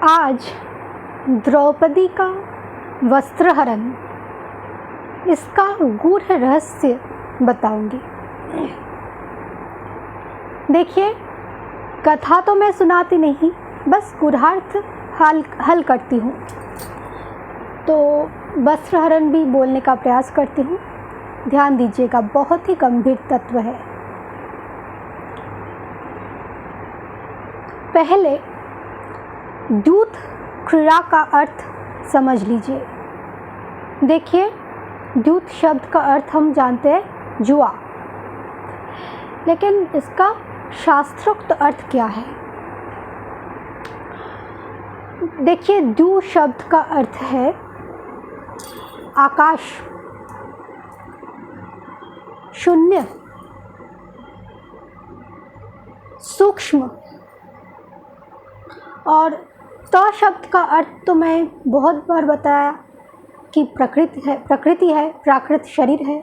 आज द्रौपदी का वस्त्रहरण, इसका गूढ़ रहस्य बताऊंगी। देखिए, कथा तो मैं सुनाती नहीं, बस गूढ़ार्थ हल करती हूँ। तो वस्त्रहरण भी बोलने का प्रयास करती हूँ। ध्यान दीजिएगा, बहुत ही गंभीर तत्व है। पहले दूत क्रीड़ा का अर्थ समझ लीजिए। देखिए, दूत शब्द का अर्थ हम जानते हैं जुआ, लेकिन इसका शास्त्रोक्त अर्थ क्या है? देखिए, द्यू शब्द का अर्थ है आकाश, शून्य, सूक्ष्म। और त शब्द का अर्थ तो मैं बहुत बार बताया कि प्रकृति है, प्राकृत शरीर है,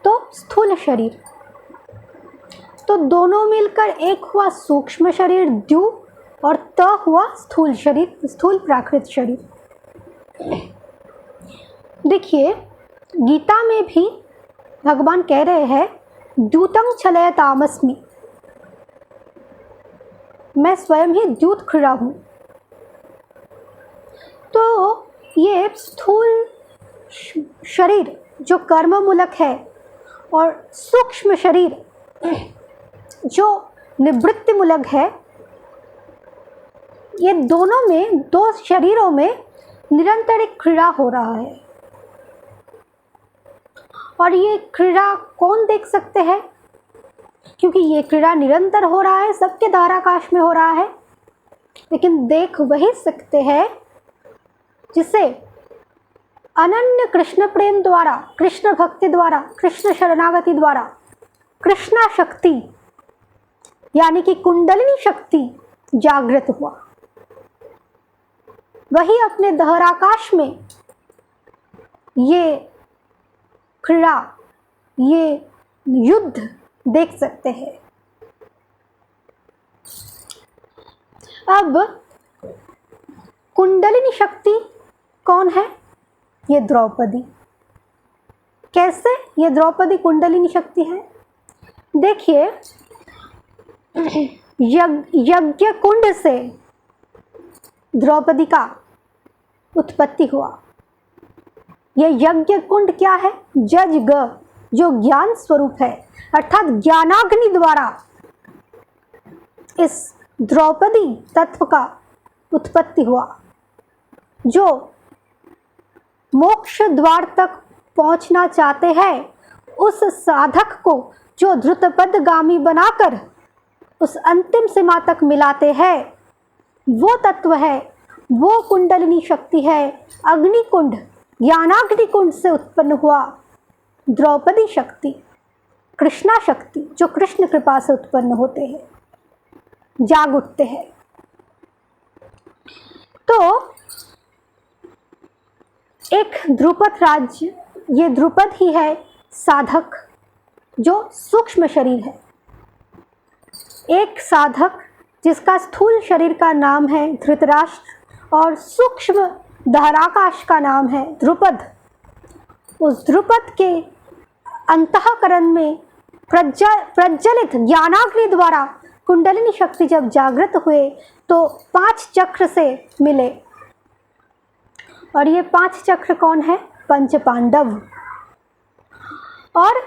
तो स्थूल शरीर। तो दोनों मिलकर एक हुआ सूक्ष्म शरीर द्यू, और त हुआ स्थूल शरीर, स्थूल प्राकृत शरीर। देखिए, गीता में भी भगवान कह रहे हैं द्यूतं छलयतामस्मि, मैं स्वयं ही द्यूत क्रीड़ा हूँ। तो ये स्थूल शरीर जो कर्ममूलक है और सूक्ष्म शरीर जो निवृत्तिमूलक है, ये दोनों में, दो शरीरों में निरंतर एक क्रीड़ा हो रहा है। और ये क्रीड़ा कौन देख सकते हैं? क्योंकि ये क्रीड़ा निरंतर हो रहा है, सबके धाराकाश में हो रहा है, लेकिन देख वही सकते हैं जिसे अनन्य कृष्ण प्रेम द्वारा, कृष्ण भक्ति द्वारा, कृष्ण शरणागति द्वारा कृष्णा शक्ति यानी कि कुंडलिनी शक्ति जागृत हुआ। वही अपने धाराकाश में ये क्रीड़ा, ये युद्ध देख सकते हैं। अब कुंडलिनी शक्ति कौन है? ये द्रौपदी। कैसे ये द्रौपदी कुंडलिनी शक्ति है? देखिए, यज्ञ कुंड से द्रौपदी का उत्पत्ति हुआ। यह यज्ञ कुंड क्या है? जज जो ज्ञान स्वरूप है, अर्थात ज्ञानाग्नि द्वारा इस द्रौपदी तत्व का उत्पत्ति हुआ, जो मोक्ष द्वार तक पहुंचना चाहते हैं, उस साधक को जो द्रुतपदगामी बनाकर उस अंतिम सीमा तक मिलाते हैं, वो तत्व है, वो कुंडलिनी शक्ति है। अग्नि कुंड, ज्ञानाग्नि कुंड से उत्पन्न हुआ द्रौपदी शक्ति, कृष्णा शक्ति, जो कृष्ण कृपा से उत्पन्न होते हैं, जाग उठते हैं। तो एक ध्रुपद राज्य, ये ध्रुपद ही है साधक, जो सूक्ष्म शरीर है। एक साधक जिसका स्थूल शरीर का नाम है धृतराष्ट्र और सूक्ष्म धाराकाश का नाम है ध्रुपद। उस ध्रुपद के अंतःकरण में प्रज्वलित ज्ञानाग्नि द्वारा कुंडलिनी शक्ति जब जागृत हुए तो 5 चक्र से मिले। और ये 5 चक्र कौन है? पंच पांडव। और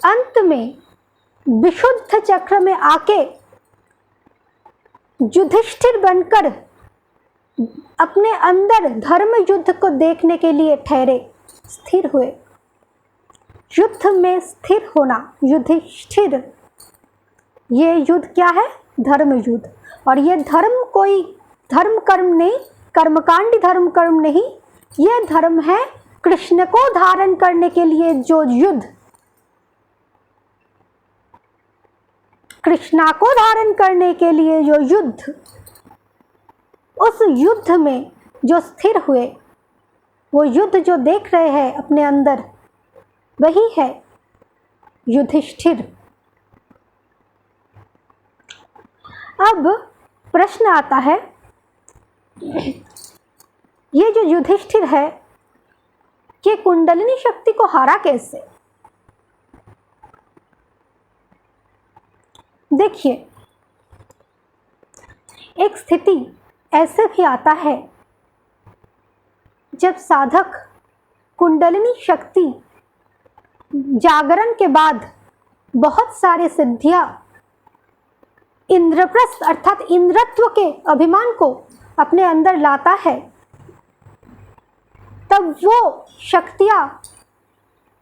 अंत में विशुद्ध चक्र में आके युधिष्ठिर बनकर अपने अंदर धर्म युद्ध को देखने के लिए ठहरे, स्थिर हुए। युद्ध में स्थिर होना, युधिष्ठिर, ये युद्ध क्या है? धर्म युद्ध। और ये धर्म कोई धर्म कर्म नहीं, कर्मकांडी धर्म कर्म नहीं, ये धर्म है कृष्ण को धारण करने के लिए जो युद्ध, कृष्णा को धारण करने के लिए जो युद्ध, उस युद्ध में जो स्थिर हुए, वो युद्ध जो देख रहे हैं अपने अंदर, वही है युधिष्ठिर। अब प्रश्न आता है, ये जो युधिष्ठिर है ये कुंडलिनी शक्ति को हारा कैसे? देखिए, एक स्थिति ऐसे भी आता है जब साधक कुंडलिनी शक्ति जागरण के बाद बहुत सारे सिद्धियां इंद्रप्रस्थ अर्थात इंद्रत्व के अभिमान को अपने अंदर लाता है, तब वो शक्तियां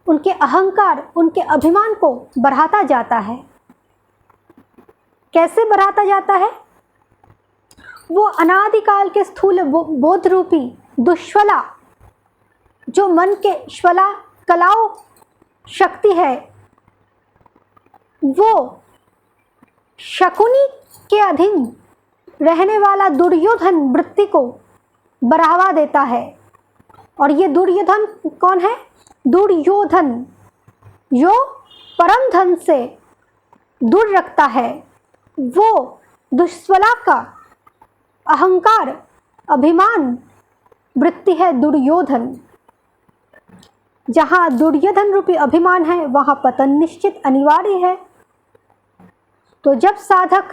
उनके अहंकार, उनके अभिमान को बढ़ाता जाता है। कैसे बढ़ाता जाता है? वो अनादिकाल के स्थूल बोध रूपी दुष्फला, जो मन के श्वला कलाओं शक्ति है, वो शकुनी के अधीन रहने वाला दुर्योधन वृत्ति को बढ़ावा देता है। और ये दुर्योधन कौन है? दुर्योधन जो परम धन से दूर रखता है, वो दुष्फला का अहंकार, अभिमान वृत्ति है दुर्योधन। जहां दुर्योधन रूपी अभिमान है वहां पतन निश्चित अनिवार्य है। तो जब साधक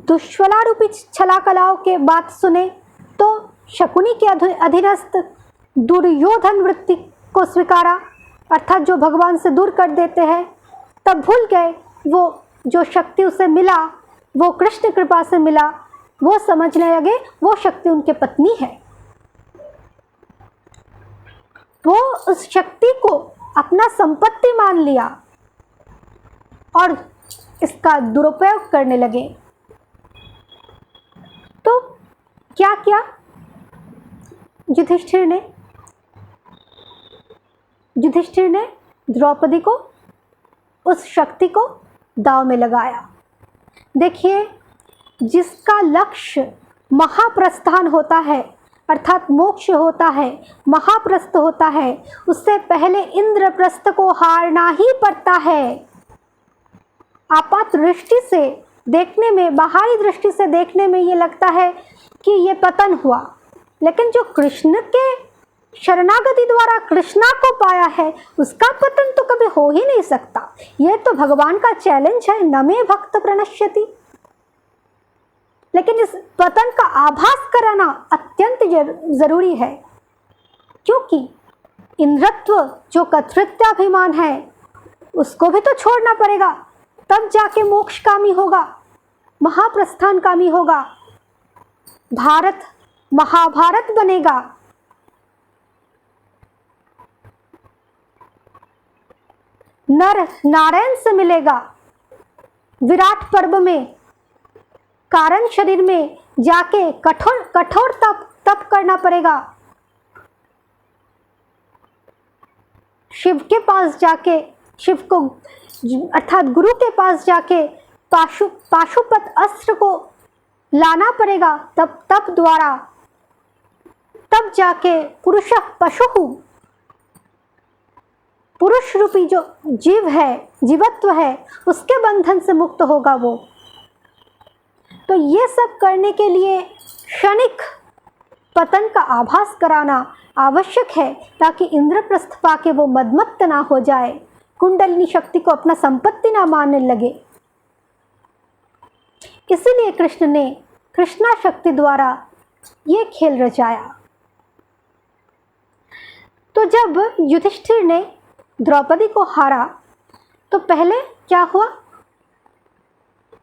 दुष्फला रूपी छला कलाओं के बात सुने तो शकुनी के अधीनस्थ दुर्योधन वृत्ति को स्वीकारा, अर्थात जो भगवान से दूर कर देते हैं। तब भूल गए वो जो शक्ति उसे मिला वो कृष्ण कृपा से मिला, वो समझने लगे वो शक्ति उनके पत्नी है। वो उस शक्ति को अपना संपत्ति मान लिया और इसका दुरुपयोग करने लगे। तो क्या किया युधिष्ठिर ने द्रौपदी को, उस शक्ति को दांव में लगाया। देखिए, जिसका लक्ष्य महाप्रस्थान होता है अर्थात मोक्ष होता है, महाप्रस्थ होता है, उससे पहले इंद्रप्रस्थ को हारना ही पड़ता है। आपात दृष्टि से देखने में, बाहरी दृष्टि से देखने में ये लगता है कि ये पतन हुआ, लेकिन जो कृष्ण के शरणागति द्वारा कृष्णा को पाया है उसका पतन तो कभी हो ही नहीं सकता। यह तो भगवान का चैलेंज है, न मे भक्त प्रणश्यति। लेकिन इस पतन का आभास कराना अत्यंत जरूरी है, क्योंकि इंद्रत्व जो कर्तृत्वाभिमान है उसको भी तो छोड़ना पड़ेगा, तब जाके मोक्षकामी होगा, महाप्रस्थानकामी होगा, भारत महाभारत बनेगा। नर नारायण से मिलेगा। विराट पर्व में कारण शरीर में जाके कठोर तप करना पड़ेगा। शिव के पास जाके, शिव को अर्थात गुरु के पास जाके पाशुपत अस्त्र को लाना पड़ेगा। तप द्वारा तब जाके पुरुष पशु, पुरुष रूपी जो जीव है, जीवत्व है, उसके बंधन से मुक्त होगा वो। तो ये सब करने के लिए क्षणिक पतन का आभास कराना आवश्यक है, ताकि इंद्रप्रस्थ पाके वो मदमत्त ना हो जाए, कुंडलिनी शक्ति को अपना संपत्ति ना मानने लगे। इसीलिए कृष्ण ने कृष्णा शक्ति द्वारा ये खेल रचाया। तो जब युधिष्ठिर ने द्रौपदी को हारा तो पहले क्या हुआ,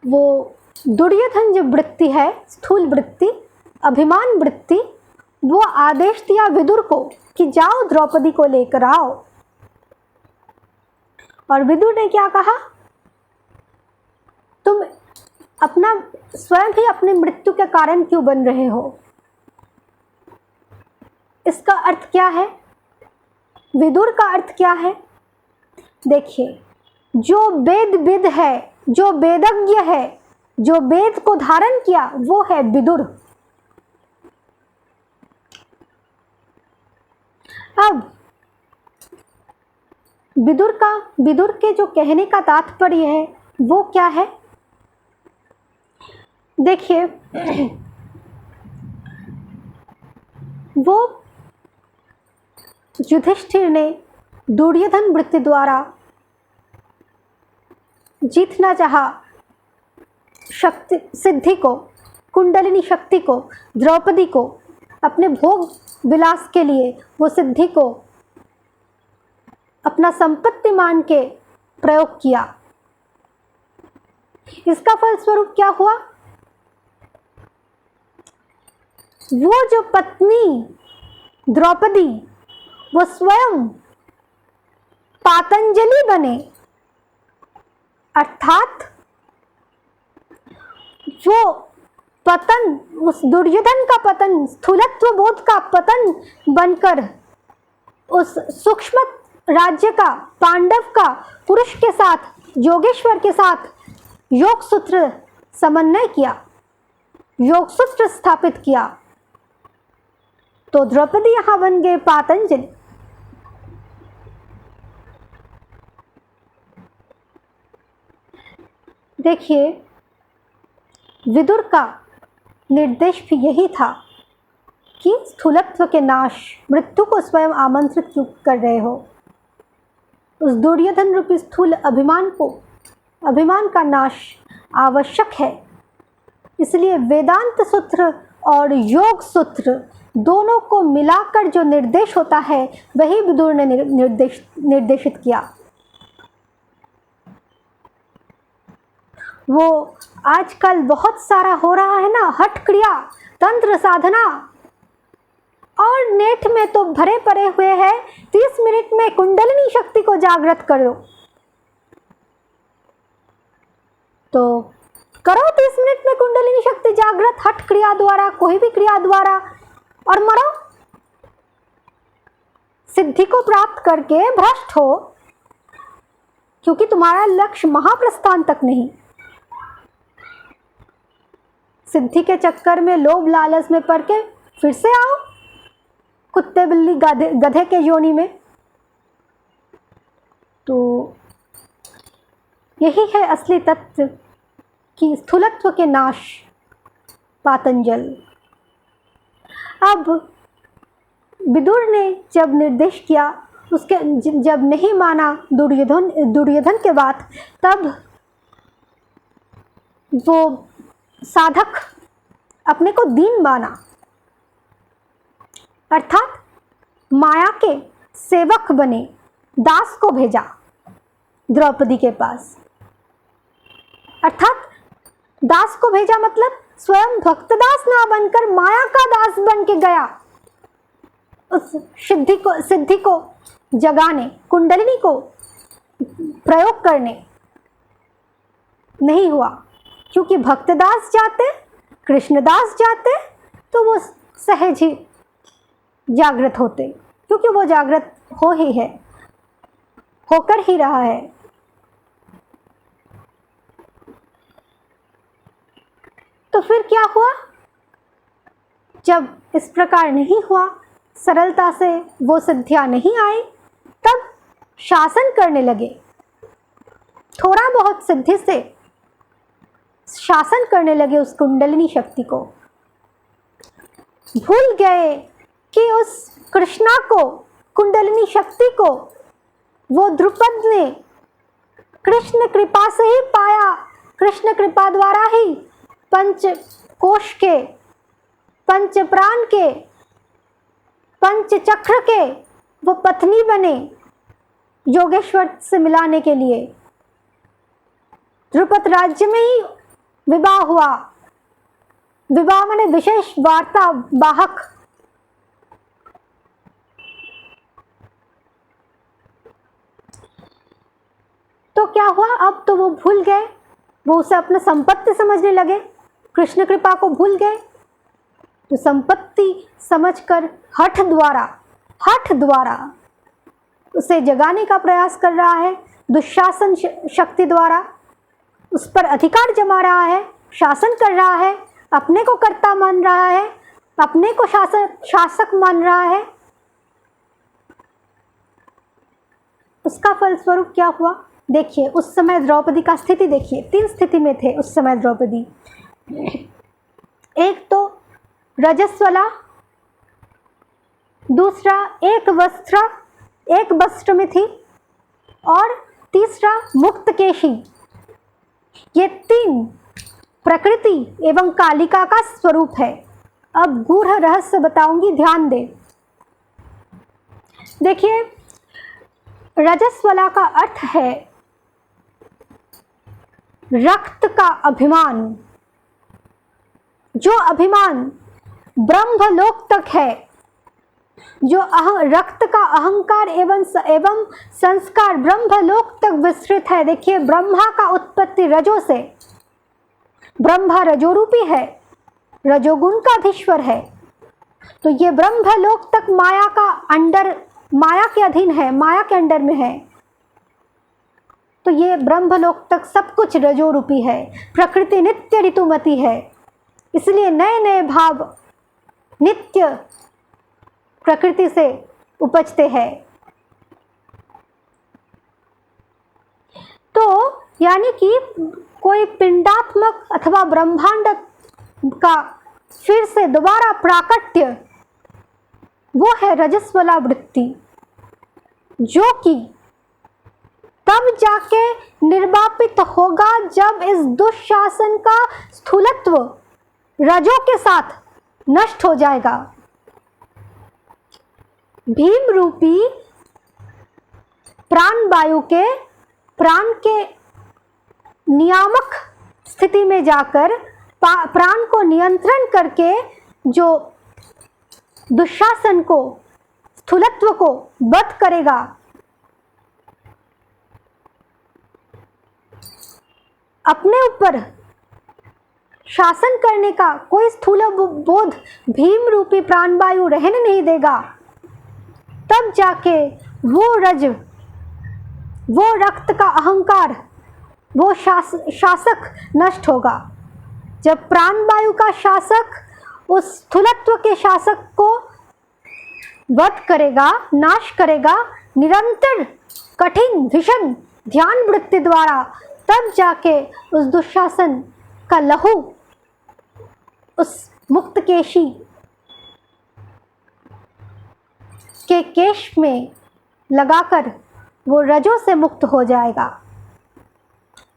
वो दुर्योधन जो वृत्ति है, स्थूल वृत्ति, अभिमान वृत्ति, वो आदेश दिया विदुर को कि जाओ द्रौपदी को लेकर आओ। और विदुर ने क्या कहा, तुम अपना स्वयं ही अपनी मृत्यु के कारण क्यों बन रहे हो? इसका अर्थ क्या है? विदुर का अर्थ क्या है? देखिए, जो वेद है, जो वेदज्ञ है, जो वेद को धारण किया वो है विदुर। अब विदुर के जो कहने का तात्पर्य है वो क्या है? देखिए, वो युधिष्ठिर ने दुर्योधन वृत्ति द्वारा जीतना चाहा शक्ति सिद्धि को, कुंडलिनी शक्ति को, द्रौपदी को, अपने भोग विलास के लिए वो सिद्धि को अपना संपत्ति मान के प्रयोग किया। इसका फलस्वरूप क्या हुआ? वो जो पत्नी द्रौपदी वो स्वयं पातंजलि बने, अर्थात वो पतन, उस दुर्योधन का पतन, स्थूलत्व बोध का पतन बनकर उस सूक्ष्म राज्य का, पांडव का पुरुष के साथ, योगेश्वर के साथ योग सूत्र समन्वय किया, योग सूत्र स्थापित किया। तो द्रौपदी यहां बन गए पातंजलि। देखिए, विदुर का निर्देश भी यही था कि स्थूलत्व के नाश, मृत्यु को स्वयं आमंत्रित क्यों कर रहे हो? उस दुर्योधन रूपी स्थूल अभिमान को, अभिमान का नाश आवश्यक है। इसलिए वेदांत सूत्र और योग सूत्र दोनों को मिलाकर जो निर्देश होता है वही विदुर ने निर्देशित किया। वो आजकल बहुत सारा हो रहा है ना, हठ क्रिया, तंत्र साधना, और नेट में तो भरे पड़े हुए हैं 30 मिनट में कुंडलिनी शक्ति को जागृत करो। तो करो 30 मिनट में कुंडलिनी शक्ति जागृत, हठ क्रिया द्वारा, कोई भी क्रिया द्वारा, और मरो। सिद्धि को प्राप्त करके भ्रष्ट हो, क्योंकि तुम्हारा लक्ष्य महाप्रस्थान तक नहीं। सिद्धि के चक्कर में लोभ लालच में पड़ के फिर से आओ कुत्ते बिल्ली गधे के योनि में। तो यही है असली तत्व कि स्थूलत्व के नाश, पातंजल। अब विदुर ने जब निर्देश किया, उसके जब नहीं माना दुर्योधन के बात, तब वो साधक अपने को दीन माना, अर्थात माया के सेवक बने, दास को भेजा द्रौपदी के पास। अर्थात दास को भेजा मतलब स्वयं भक्तदास ना बनकर माया का दास बन के गया, उस सिद्धि को जगाने, कुंडलिनी को प्रयोग करने। नहीं हुआ, क्योंकि भक्तदास जाते, कृष्णदास जाते तो वो सहज ही जागृत होते, क्योंकि वो जागृत हो ही है, होकर ही रहा है। तो फिर क्या हुआ? जब इस प्रकार नहीं हुआ, सरलता से वो सिद्धियां नहीं आई, तब शासन करने लगे। थोड़ा बहुत सिद्धि से शासन करने लगे उस कुंडलिनी शक्ति को। भूल गए कि उस कृष्णा को, कुंडलिनी शक्ति को वो द्रुपद ने कृष्ण कृपा से ही पाया। कृष्ण कृपा द्वारा ही पंच कोश के, पंच प्राण के, पंच चक्र के वो पत्नी बने योगेश्वर से मिलाने के लिए। द्रुपद राज्य में ही विवाह हुआ। विवाह माने विशेष वार्ता वाहक। तो क्या हुआ? अब तो वो भूल गए, वो उसे अपना संपत्ति समझने लगे, कृष्ण कृपा को भूल गए। तो संपत्ति समझकर हठ द्वारा उसे जगाने का प्रयास कर रहा है, दुशासन शक्ति द्वारा उस पर अधिकार जमा रहा है, शासन कर रहा है, अपने को कर्ता मान रहा है, अपने को शासक मान रहा है। उसका फलस्वरूप क्या हुआ? देखिए, उस समय द्रौपदी का स्थिति देखिए, 3 स्थिति में थे उस समय द्रौपदी। एक तो रजस्वला, दूसरा एक वस्त्र में थी, और तीसरा मुक्तकेशी। ये तीन प्रकृति एवं कालिका का स्वरूप है। अब गूढ़ रहस्य बताऊंगी, ध्यान दें। देखिए, रजस्वला का अर्थ है रक्त का अभिमान। जो अभिमान ब्रह्मलोक तक है, जो रक्त का अहंकार एवं संस्कार ब्रह्मलोक तक विस्तृत है। देखिए, ब्रह्मा का उत्पत्ति रजो से, ब्रह्मा रजोरूपी है, रजोगुण का अधीश्वर है। तो ये ब्रह्मलोक तक माया के अधीन है, माया के अंडर में है। तो ये ब्रह्मलोक तक सब कुछ रजोरूपी है। प्रकृति नित्य ऋतुमती है, इसलिए नए नए भाव नित्य प्रकृति से उपजते हैं। तो यानी कि कोई पिंडात्मक अथवा ब्रह्मांड का फिर से दोबारा प्राकट्य, वो है रजस्वला वृत्ति, जो कि तब जाके निर्वापित होगा जब इस दुशासन का स्थूलत्व रजो के साथ नष्ट हो जाएगा। भीम रूपी प्राण वायु के प्राण के नियामक स्थिति में जाकर प्राण को नियंत्रण करके जो दुशासन को, स्थूलत्व को वध करेगा, अपने ऊपर शासन करने का कोई स्थूल बोध भीम रूपी प्राणवायु रहने नहीं देगा, तब जाके वो रक्त का अहंकार, वो शासक नष्ट होगा। जब प्राणवायु का शासक उस स्थूलत्व के शासक को वध करेगा, नाश करेगा, निरंतर कठिन भीषण ध्यान वृत्ति द्वारा, तब जाके उस दुशासन का लहू उस मुक्तकेशी के केश में लगाकर वो रजो से मुक्त हो जाएगा,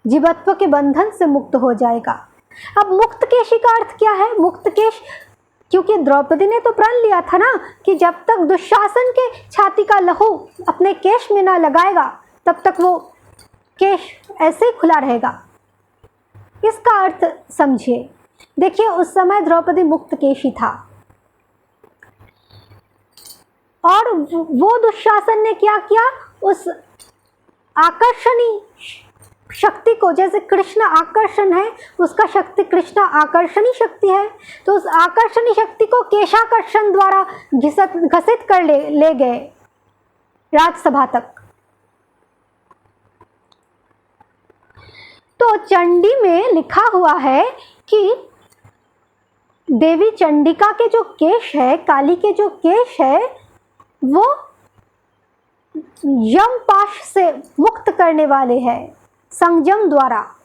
जीवत्व के बंधन से मुक्त हो जाएगा। अब मुक्तकेशी का अर्थ क्या है? मुक्तकेश, क्योंकि द्रौपदी ने तो प्रण लिया था ना कि जब तक दुशासन के छाती का लहू अपने केश में ना लगाएगा तब तक वो केश ऐसे ही खुला रहेगा। इसका अर्थ समझिए। देखिए, उस समय द्रौपदी मुक्तकेशी था और वो दुशासन ने क्या किया, उस आकर्षणी शक्ति को, जैसे कृष्ण आकर्षण है, उसका शक्ति कृष्ण आकर्षणी शक्ति है, तो उस आकर्षणी शक्ति को केशाकर्षण द्वारा घसित कर ले गए राजसभा तक। तो चंडी में लिखा हुआ है कि देवी चंडिका के जो केश है, काली के जो केश है, वो यम पाश से मुक्त करने वाले हैं संयम द्वारा।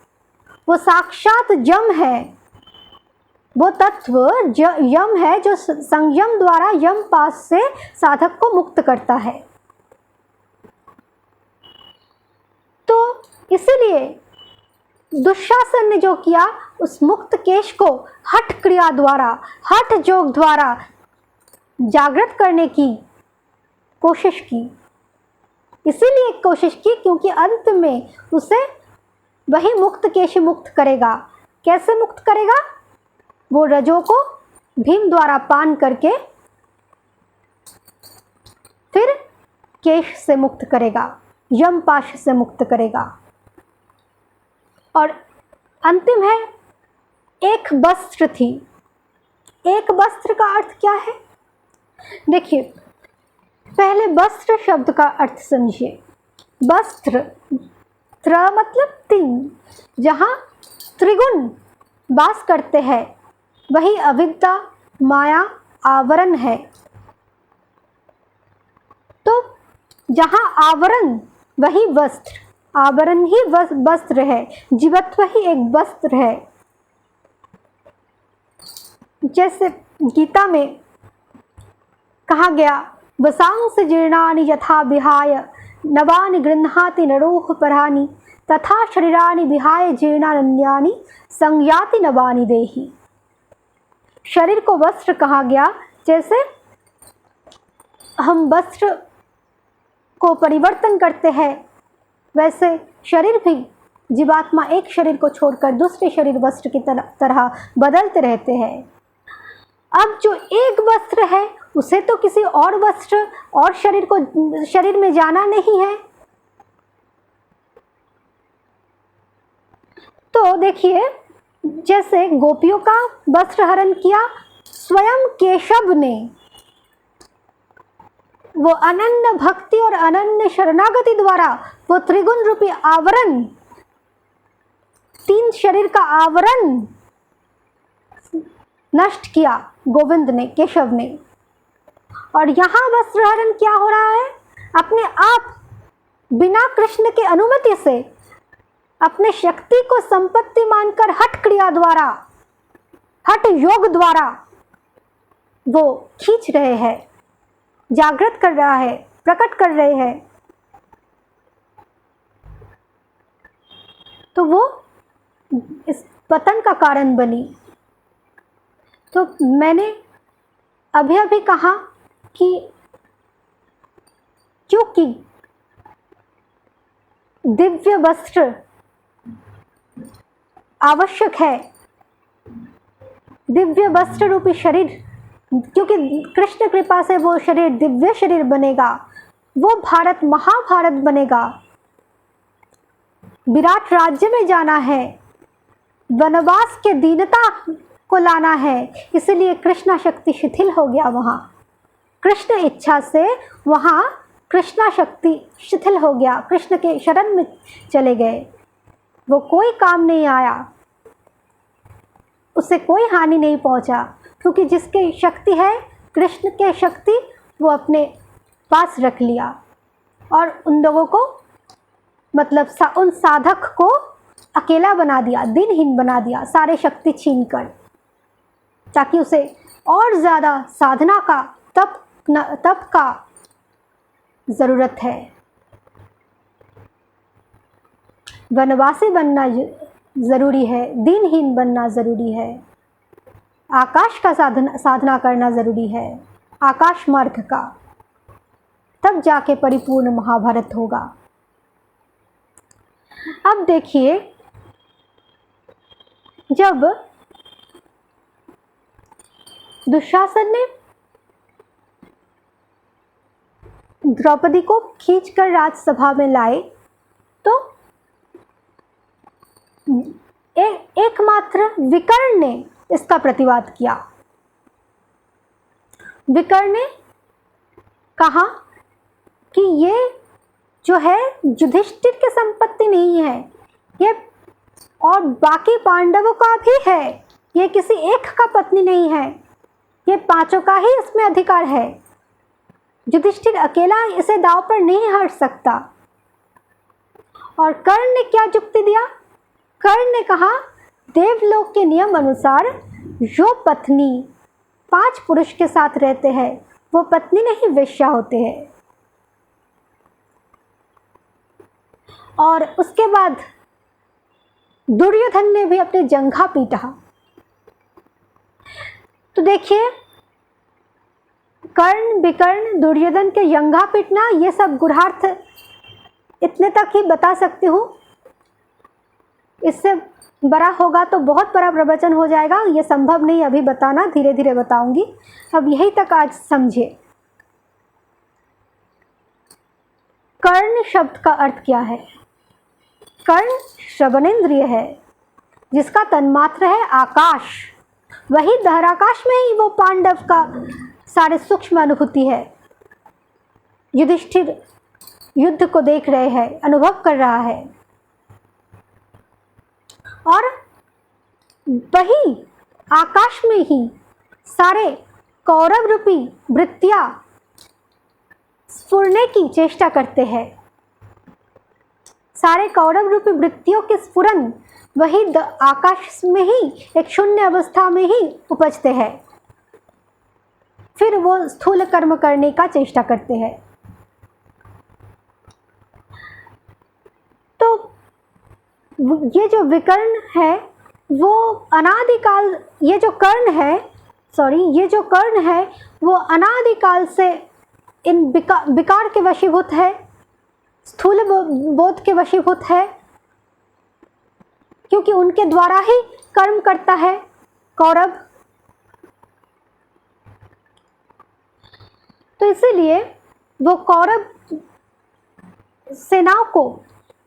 वो साक्षात जम है, वो तत्व यम है जो संयम द्वारा यम पाश से साधक को मुक्त करता है। तो इसलिए दुशासन ने जो किया, उस मुक्त केश को हठ क्रिया द्वारा, हठ योग द्वारा जागृत करने की कोशिश की। इसीलिए कोशिश की क्योंकि अंत में उसे वही मुक्त केश मुक्त करेगा। कैसे मुक्त करेगा? वो रजो को भीम द्वारा पान करके फिर केश से मुक्त करेगा, यम पाश से मुक्त करेगा। और अंतिम है, एक वस्त्र थी। एक वस्त्र का अर्थ क्या है? देखिए, पहले वस्त्र शब्द का अर्थ समझिए। वस्त्र, त्र मतलब तीन, जहाँ त्रिगुण वास करते हैं वही अविद्या माया आवरण है। तो जहाँ आवरण वही वस्त्र, आवरण ही वस्त्र है, जीवत्व ही एक वस्त्र है। जैसे गीता में कहा गया, वसांस जीर्णानि यथा विहाय नवानि गृह्णाति नरोह परानि तथा शरीरानि विहाय जीर्णान्यानि संयाति नवानि देहि। शरीर को वस्त्र कहा गया, जैसे हम वस्त्र को परिवर्तन करते हैं वैसे शरीर भी, जीवात्मा एक शरीर को छोड़कर दूसरे शरीर वस्त्र की तरह बदलते रहते हैं। अब जो एक वस्त्र है उसे तो किसी और वस्त्र और शरीर में जाना नहीं है। तो देखिए, जैसे गोपियों का वस्त्र हरण किया स्वयं केशव ने, वो अनन्य भक्ति और अनन्य शरणागति द्वारा वो त्रिगुण रूपी आवरण, 3 शरीर का आवरण नष्ट किया गोविंद ने, केशव ने। और यहाँ वस्त्रहरण क्या हो रहा है? अपने आप बिना कृष्ण की अनुमति से अपने शक्ति को संपत्ति मानकर हठ क्रिया द्वारा, हठ योग द्वारा वो खींच रहे हैं, जागृत कर रहा है, प्रकट कर रहे हैं। तो वो इस पतन का कारण बनी। तो मैंने अभी कहा कि क्योंकि दिव्य वस्त्र आवश्यक है, दिव्य वस्त्र रूपी शरीर, क्योंकि कृष्ण कृपा से वो शरीर दिव्य शरीर बनेगा, वो भारत महाभारत बनेगा, विराट राज्य में जाना है, वनवास के दीनता को लाना है। इसलिए कृष्णा शक्ति शिथिल हो गया। वहाँ कृष्ण इच्छा से वहाँ कृष्णा शक्ति शिथिल हो गया, कृष्ण के शरण में चले गए। वो कोई काम नहीं आया, उससे कोई हानि नहीं पहुँचा, क्योंकि जिसकी शक्ति है कृष्ण के शक्ति वो अपने पास रख लिया और उन लोगों को, मतलब उन साधक को अकेला बना दिया, दिनहीन बना दिया, सारे शक्ति छीन कर, ताकि उसे और ज़्यादा साधना का तप का ज़रूरत है। वनवासी बनना ज़रूरी है, दिनहीन बनना ज़रूरी है, आकाश का साधना करना ज़रूरी है, आकाश मार्ग का, तब जाके परिपूर्ण महाभारत होगा। अब देखिए, जब दुशासन ने द्रौपदी को खींचकर राजसभा में लाए तो एकमात्र विकर्ण ने इसका प्रतिवाद किया। विकर्ण ने कहा कि ये जो है युधिष्ठिर की संपत्ति नहीं है, ये और बाकी पांडवों का भी है, ये किसी एक का पत्नी नहीं है, ये 5 का ही इसमें अधिकार है। युधिष्ठिर अकेला इसे दांव पर नहीं हट सकता। और कर्ण ने क्या युक्ति दिया? कर्ण ने कहा, देवलोक के नियम अनुसार जो पत्नी 5 पुरुष के साथ रहते हैं वो पत्नी नहीं, वेश्या होते हैं। और उसके बाद दुर्योधन ने भी अपने जंघा पीटा। तो देखिए, कर्ण, विकर्ण, दुर्योधन के जंघा पीटना, ये सब गुणार्थ इतने तक ही बता सकती हूँ। इससे बड़ा होगा तो बहुत बड़ा प्रवचन हो जाएगा, ये संभव नहीं अभी बताना, धीरे धीरे बताऊंगी। अब यही तक आज समझिए। कर्ण शब्द का अर्थ क्या है? कर्ण श्रवणेंद्रिय है, जिसका तन्मात्र है आकाश। वही धराकाश में ही वो पांडव का सारे सूक्ष्म अनुभूति है। युधिष्ठिर युद्ध को देख रहे हैं, अनुभव कर रहा है, और वही आकाश में ही सारे कौरव रूपी वृत्तियां स्फुरने की चेष्टा करते हैं। सारे कौरव रूपी वृत्तियों के स्फुरन वही आकाश में ही एक शून्य अवस्था में ही उपजते हैं, फिर वो स्थूल कर्म करने का चेष्टा करते हैं। तो ये जो विकर्ण है वो अनादिकाल, ये जो कर्ण है वो अनादिकाल से इन विकार के वशीभूत है, स्थूल बोध के वशीभूत है, क्योंकि उनके द्वारा ही कर्म करता है कौरव। तो इसीलिए वो कौरव सेनाओं को,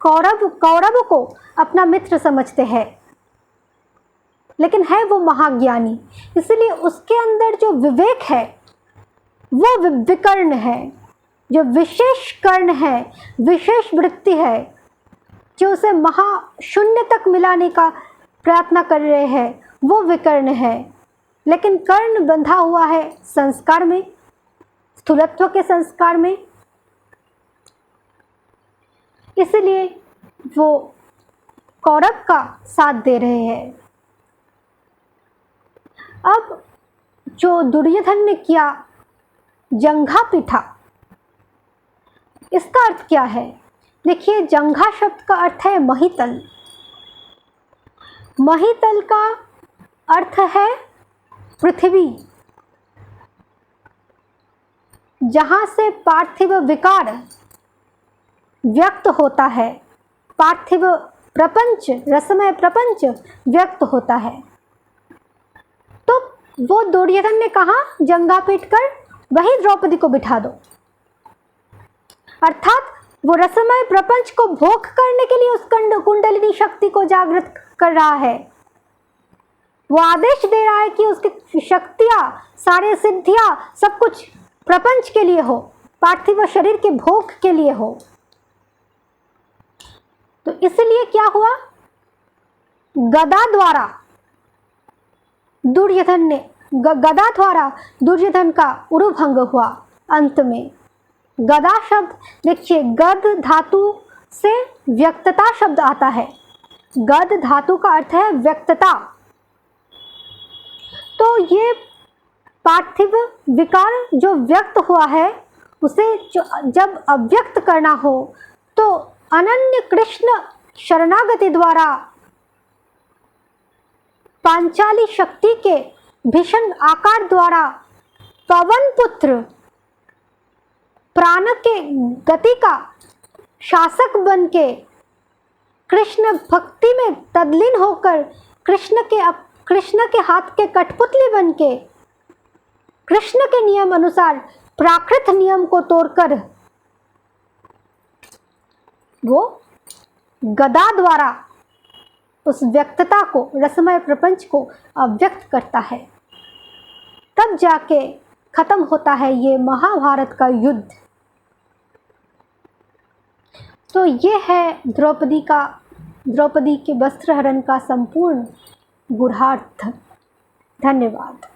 कौरव को अपना मित्र समझते हैं, लेकिन है वो महाज्ञानी, इसलिए उसके अंदर जो विवेक है वो विकर्ण है, जो विशेष कर्ण है, विशेष वृत्ति है, जो उसे महाशून्य तक मिलाने का प्रयत्न कर रहे हैं, वो विकर्ण है। लेकिन कर्ण बंधा हुआ है संस्कार में, स्थूलत्व के संस्कार में, इसलिए वो कौरव का साथ दे रहे हैं। अब जो दुर्योधन ने किया जंघा पीठा, इसका अर्थ क्या है? देखिए, जंघा शब्द का अर्थ है महितल। महितल का अर्थ है पृथ्वी, जहां से पार्थिव विकार व्यक्त होता है, पार्थिव प्रपंच, रसमय प्रपंच व्यक्त होता है। तो वो दुर्योधन ने कहा जंघा पीट कर वही द्रौपदी को बिठा दो, अर्थात वो रसमय प्रपंच को भोग करने के लिए उस कुंडलिनी शक्ति को जागृत कर रहा है। वो आदेश दे रहा है कि उसकी शक्तियां, सारे सिद्धियां, सब कुछ प्रपंच के लिए हो, पार्थिव शरीर के भोग के लिए हो। तो इसलिए क्या हुआ, गदा द्वारा दुर्योधन का उरुभंग हुआ। अंत में गदा शब्द, देखिए गद धातु से व्यक्तता शब्द आता है। गद धातु का अर्थ है व्यक्तता। तो ये पार्थिव विकार जो व्यक्त हुआ है, उसे जब अव्यक्त करना हो तो अनन्य कृष्ण शरणागति द्वारा पांचाली शक्ति के भीषण आकार द्वारा पवन पुत्र प्राण के गति का शासक बन के कृष्ण भक्ति में तल्लीन होकर कृष्ण के हाथ के कठपुतली बन के कृष्ण के नियम अनुसार प्राकृत नियम को तोड़कर वो गदा द्वारा उस व्यक्तता को, रसमय प्रपंच को अव्यक्त करता है। तब जाके खत्म होता है ये महाभारत का युद्ध। तो ये है द्रौपदी के वस्त्रहरण का संपूर्ण गूढ़ार्थ। धन्यवाद।